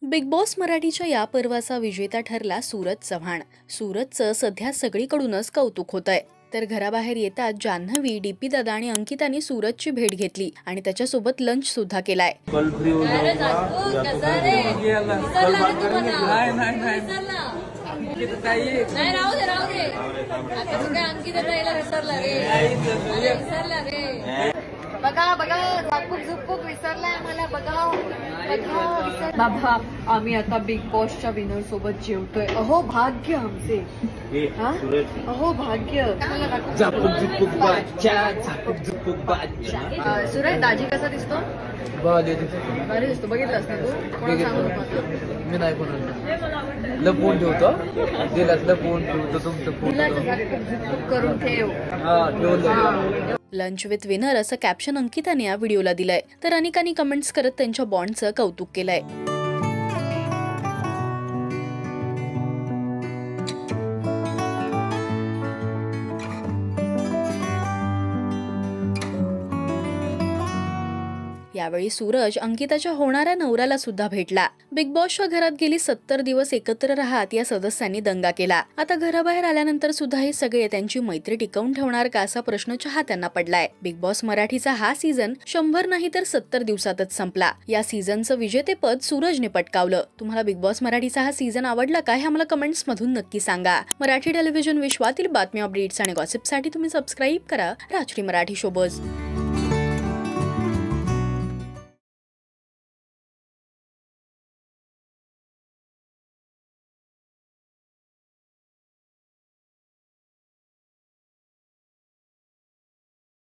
Big boss मराठीच्या या पर्वाचा विजेता ठरला सूरज चव्हाण। सूरजचं सध्या सगळीकडूनच कौतुक होतंय। तर घराबाहेर येतात जान्हवी, डीपी दादा आणि अंकिताने सूरजची भेट घेतली आणि त्याच्यासोबत लंच सुद्धा केलाय। बघा बघा झाकूक झुकूक विसरलाय मला। बघा बघा बाबा, आम्ही आता बिग बॉसच्या विनर सोबत जेवतोय। अहो भाग्य आमचे, अहो भाग्य। सुरेश दाजी कसा दिसतो? भारी दिसतो। बघितलंस ना तू? कोणाला सांगू नको? मी नाही कोणाला लपवून ठेवतो, दिलात लपवून ठेवतो तुमचं करून ठेव। लंच विथ विनर असं कॅप्शन अंकिताने या व्हिडिओला दिलंय। तर अनेकांनी कमेंट्स करत त्यांच्या बॉन्डचं कौतुक केलंय। यावेळी सूरज अंकिताच्या होणाऱ्या नवऱ्याला सुद्धा भेटला। बिग बॉसच्या घरात गेली 70 दिवस एकत्र राहत या सदस्यांनी दंगा केला। आता घराबाहेर आल्यानंतर सुद्धा हे सगळे त्यांची मैत्री टिकवून ठेवणार का असा प्रश्न चाहत्यांना पडलाय। बिग बॉस मराठीचा हा सीझन 100 नाही तर 70 दिवसातच संपला। या सीझनचं विजेतेपद सूरजने पटकावलं। तुम्हाला बिग बॉस मराठीचा हा सीझन आवडला का हे आम्हाला कमेंट्स मधून नक्की सांगा। मराठी टेलिव्हिजन विश्वातील बातम्या, अपडेट्स आणि गॉसिपसाठी तुम्ही सबस्क्राईब करा राजश्री मराठी शोबज।